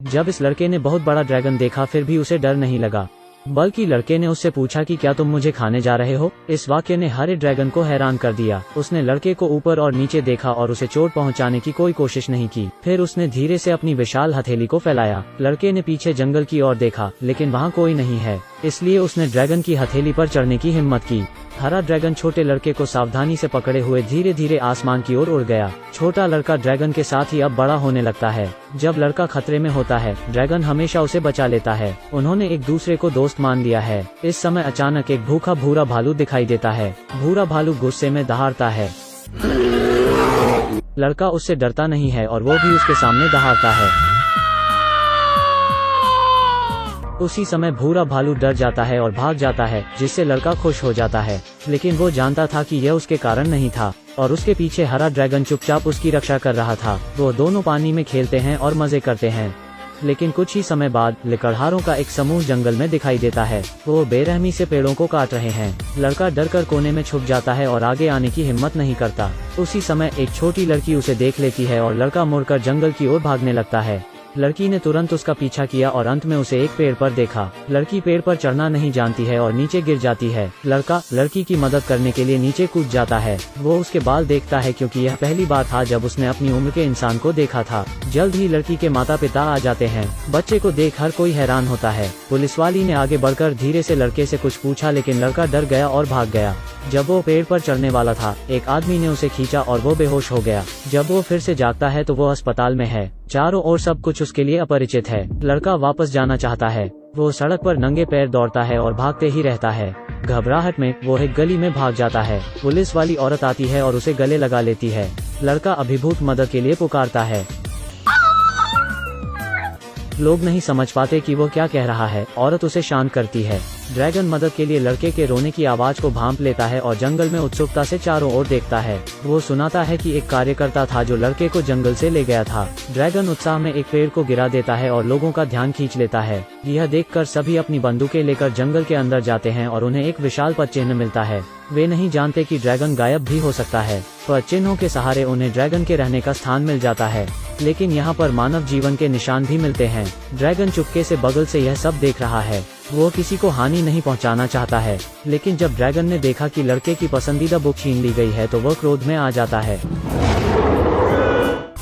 जब इस लड़के ने बहुत बड़ा ड्रैगन देखा फिर भी उसे डर नहीं लगा, बल्कि लड़के ने उससे पूछा कि क्या तुम मुझे खाने जा रहे हो। इस वाक्य ने हरे ड्रैगन को हैरान कर दिया। उसने लड़के को ऊपर और नीचे देखा और उसे चोट पहुंचाने की कोई कोशिश नहीं की। फिर उसने धीरे से अपनी विशाल हथेली को फैलाया। लड़के ने पीछे जंगल की ओर देखा, लेकिन वहाँ कोई नहीं है, इसलिए उसने ड्रैगन की हथेली पर चढ़ने की हिम्मत की। हरा ड्रैगन छोटे लड़के को सावधानी से पकड़े हुए धीरे धीरे आसमान की ओर उड़ गया। छोटा लड़का ड्रैगन के साथ ही अब बड़ा होने लगता है। जब लड़का खतरे में होता है, ड्रैगन हमेशा उसे बचा लेता है। उन्होंने एक दूसरे को दोस्त मान लिया है। इस समय अचानक एक भूखा भूरा भालू दिखाई देता है। भूरा भालू गुस्से में दहाड़ता है। लड़का उससे डरता नहीं है और वो भी उसके सामने दहाड़ता है। उसी समय भूरा भालू डर जाता है और भाग जाता है, जिससे लड़का खुश हो जाता है। लेकिन वो जानता था कि यह उसके कारण नहीं था और उसके पीछे हरा ड्रैगन चुपचाप उसकी रक्षा कर रहा था। वो दोनों पानी में खेलते हैं और मजे करते हैं। लेकिन कुछ ही समय बाद लकड़हारों का एक समूह जंगल में दिखाई देता है। वो बेरहमी से पेड़ों को काट रहे हैं। लड़का डरकर कोने में छुप जाता है और आगे आने की हिम्मत नहीं करता। उसी समय एक छोटी लड़की उसे देख लेती है और लड़का मुड़कर जंगल की ओर भागने लगता है। लड़की ने तुरंत उसका पीछा किया और अंत में उसे एक पेड़ पर देखा। लड़की पेड़ पर चढ़ना नहीं जानती है और नीचे गिर जाती है। लड़का लड़की की मदद करने के लिए नीचे कूद जाता है। वो उसके बाल देखता है क्योंकि यह पहली बार था जब उसने अपनी उम्र के इंसान को देखा था। जल्द ही लड़की के माता पिता आ जाते हैं। बच्चे को देख हर कोई हैरान होता है। पुलिस वाली ने आगे बढ़कर धीरे से लड़के से कुछ पूछा, लेकिन लड़का डर गया और भाग गया। जब वो पेड़ पर चढ़ने वाला था, एक आदमी ने उसे खींचा और वो बेहोश हो गया। जब वो फिर से जागता है तो वो अस्पताल में है। चारों ओर सब कुछ उसके लिए अपरिचित है। लड़का वापस जाना चाहता है। वो सड़क पर नंगे पैर दौड़ता है और भागते ही रहता है। घबराहट में वो एक गली में भाग जाता है। पुलिस वाली औरत आती है और उसे गले लगा लेती है। लड़का अभिभूत मदद के लिए पुकारता है। लोग नहीं समझ पाते कि वो क्या कह रहा है। औरत उसे शांत करती है। ड्रैगन मदद के लिए लड़के के रोने की आवाज को भांप लेता है और जंगल में उत्सुकता से चारों ओर देखता है। वो सुनाता है कि एक कार्यकर्ता था जो लड़के को जंगल से ले गया था। ड्रैगन उत्साह में एक पेड़ को गिरा देता है और लोगों का ध्यान खींच लेता है। यह देखकर सभी अपनी बंदूकें लेकर जंगल के अंदर जाते हैं और उन्हें एक विशाल पदचिन्ह मिलता है। वे नहीं जानते कि ड्रैगन गायब भी हो सकता है। पदचिन्हों के सहारे उन्हें ड्रैगन के रहने का स्थान मिल जाता है, लेकिन यहाँ पर मानव जीवन के निशान भी मिलते हैं। ड्रैगन चुपके से बगल से यह सब देख रहा है। वो किसी को हानि नहीं पहुंचाना चाहता है, लेकिन जब ड्रैगन ने देखा कि लड़के की पसंदीदा बुक छीन ली गई है तो वह क्रोध में आ जाता है।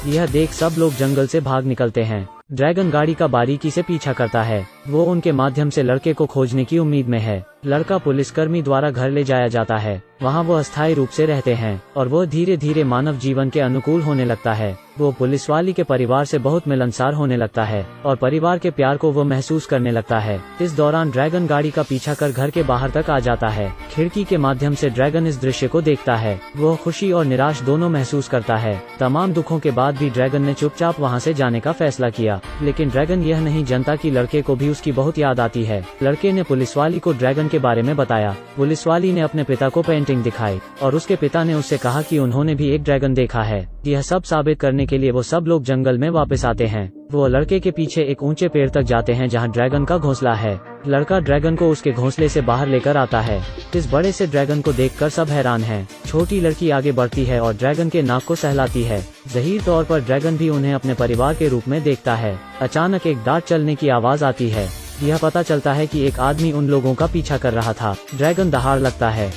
यह देख सब लोग जंगल से भाग निकलते हैं। ड्रैगन गाड़ी का बारीकी से पीछा करता है। वो उनके माध्यम से लड़के को खोजने की उम्मीद में है। लड़का पुलिसकर्मी द्वारा घर ले जाया जाता है। वहाँ वो अस्थायी रूप से रहते हैं और वो धीरे धीरे मानव जीवन के अनुकूल होने लगता है। वो पुलिसवाली के परिवार से बहुत मिलनसार होने लगता है और परिवार के प्यार को वो महसूस करने लगता है। इस दौरान ड्रैगन गाड़ी का पीछा कर घर के बाहर तक आ जाता है। खिड़की के माध्यम से ड्रैगन इस दृश्य को देखता है। वो खुशी और निराश दोनों महसूस करता है। तमाम दुखों के बाद भी ड्रैगन ने चुपचाप वहाँ से जाने का फैसला किया, लेकिन ड्रैगन यह नहीं जानता कि लड़के को भी उसकी बहुत याद आती है। लड़के ने पुलिसवाली को ड्रैगन के बारे में बताया। पुलिसवाली ने अपने पिता को पेंटिंग दिखाई और उसके पिता ने उससे कहा कि उन्होंने भी एक ड्रैगन देखा है। यह सब साबित करने के लिए वो सब लोग जंगल में वापस आते हैं। वो लड़के के पीछे एक ऊंचे पेड़ तक जाते हैं जहां ड्रैगन का घोंसला है। लड़का ड्रैगन को उसके घोंसले से बाहर लेकर आता है। इस बड़े से ड्रैगन को देखकर सब हैरान हैं। छोटी लड़की आगे बढ़ती है और ड्रैगन के नाक को सहलाती है। ज़हीर तौर पर ड्रैगन भी उन्हें अपने परिवार के रूप में देखता है। अचानक एक दांत चलने की आवाज आती है। यह पता चलता है कि एक आदमी उन लोगों का पीछा कर रहा था। ड्रैगन दहाड़ लगता है,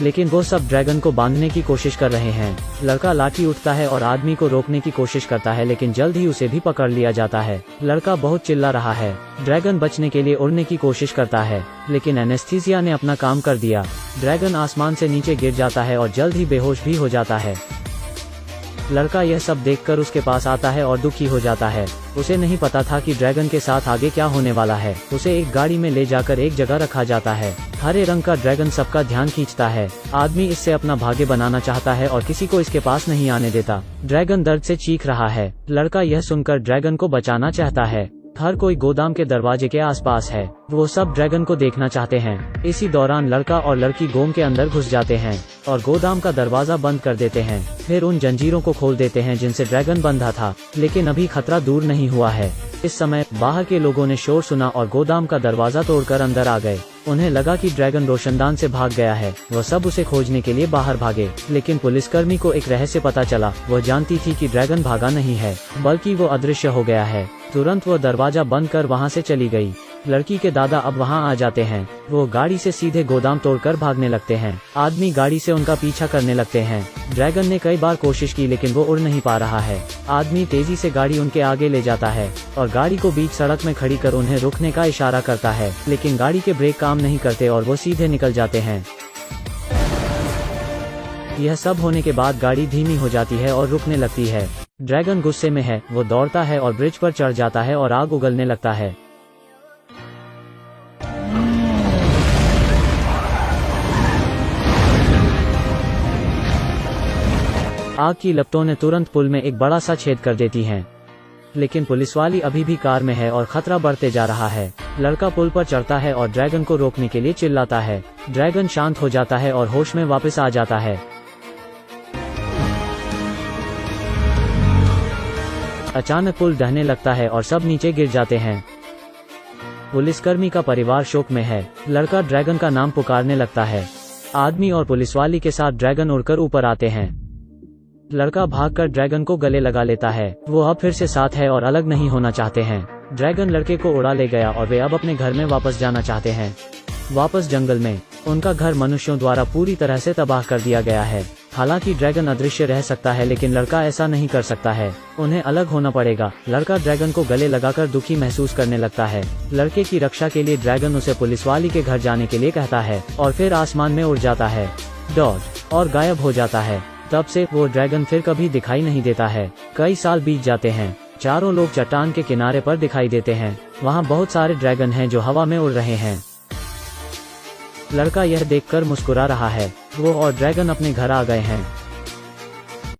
लेकिन वो सब ड्रैगन को बांधने की कोशिश कर रहे हैं। लड़का लाठी उठता है और आदमी को रोकने की कोशिश करता है, लेकिन जल्द ही उसे भी पकड़ लिया जाता है। लड़का बहुत चिल्ला रहा है। ड्रैगन बचने के लिए उड़ने की कोशिश करता है, लेकिन एनेस्थीसिया ने अपना काम कर दिया। ड्रैगन आसमान से नीचे गिर जाता है और जल्द ही बेहोश भी हो जाता है। लड़का यह सब देखकर उसके पास आता है और दुखी हो जाता है। उसे नहीं पता था कि ड्रैगन के साथ आगे क्या होने वाला है। उसे एक गाड़ी में ले जाकर एक जगह रखा जाता है। हरे रंग का ड्रैगन सबका ध्यान खींचता है। आदमी इससे अपना भाग्य बनाना चाहता है और किसी को इसके पास नहीं आने देता। ड्रैगन दर्द से चीख रहा है। लड़का यह सुनकर ड्रैगन को बचाना चाहता है। हर कोई गोदाम के दरवाजे के आसपास है। वो सब ड्रैगन को देखना चाहते हैं। इसी दौरान लड़का और लड़की गोम के अंदर घुस जाते हैं और गोदाम का दरवाजा बंद कर देते हैं। फिर उन जंजीरों को खोल देते हैं जिनसे ड्रैगन बंधा था, लेकिन अभी खतरा दूर नहीं हुआ है। इस समय बाहर के लोगों ने शोर सुना और गोदाम का दरवाजा तोड़कर अंदर आ गए। उन्हें लगा कि ड्रैगन रोशनदान से भाग गया है। वह सब उसे खोजने के लिए बाहर भागे, लेकिन पुलिसकर्मी को एक रहस्य पता चला। वह जानती थी कि ड्रैगन भागा नहीं है, बल्कि वो अदृश्य हो गया है। तुरंत वो दरवाजा बंद कर वहाँ से चली गई। लड़की के दादा अब वहाँ आ जाते हैं। वो गाड़ी से सीधे गोदाम तोड़कर भागने लगते हैं। आदमी गाड़ी से उनका पीछा करने लगते हैं। ड्रैगन ने कई बार कोशिश की, लेकिन वो उड़ नहीं पा रहा है। आदमी तेजी से गाड़ी उनके आगे ले जाता है और गाड़ी को बीच सड़क में खड़ी कर उन्हें रुकने का इशारा करता है, लेकिन गाड़ी के ब्रेक काम नहीं करते और वो सीधे निकल जाते हैं। यह सब होने के बाद गाड़ी धीमी हो जाती है और रुकने लगती है। ड्रैगन गुस्से में है। वो दौड़ता है और ब्रिज पर चढ़ जाता है और आग उगलने लगता है। आग की लपटों ने तुरंत पुल में एक बड़ा सा छेद कर देती हैं। लेकिन पुलिस वाली अभी भी कार में है और खतरा बढ़ते जा रहा है। लड़का पुल पर चढ़ता है और ड्रैगन को रोकने के लिए चिल्लाता है। ड्रैगन शांत हो जाता है और होश में वापस आ जाता है। अचानक पुल ढहने लगता है और सब नीचे गिर जाते हैं। पुलिसकर्मी का परिवार शोक में है। लड़का ड्रैगन का नाम पुकारने लगता है। आदमी और पुलिसवाली के साथ ड्रैगन उड़कर ऊपर आते हैं। लड़का भागकर ड्रैगन को गले लगा लेता है। वो अब फिर से साथ है और अलग नहीं होना चाहते हैं। ड्रैगन लड़के को उड़ा ले गया और वे अब अपने घर में वापस जाना चाहते हैं। वापस जंगल में उनका घर मनुष्यों द्वारा पूरी तरह से तबाह कर दिया गया है। हालांकि ड्रैगन अदृश्य रह सकता है, लेकिन लड़का ऐसा नहीं कर सकता है। उन्हें अलग होना पड़ेगा। लड़का ड्रैगन को गले लगाकर दुखी महसूस करने लगता है। लड़के की रक्षा के लिए ड्रैगन उसे पुलिसवाली के घर जाने के लिए कहता है और फिर आसमान में उड़ जाता है डॉट और गायब हो जाता है। तब से वो ड्रैगन फिर कभी दिखाई नहीं देता है। कई साल बीत जाते हैं। चारों लोग चट्टान के किनारे पर दिखाई देते हैं। वहाँ बहुत सारे ड्रैगन हैं जो हवा में उड़ रहे हैं। लड़का यह देखकर मुस्कुरा रहा है। वो और ड्रैगन अपने घर आ गए हैं।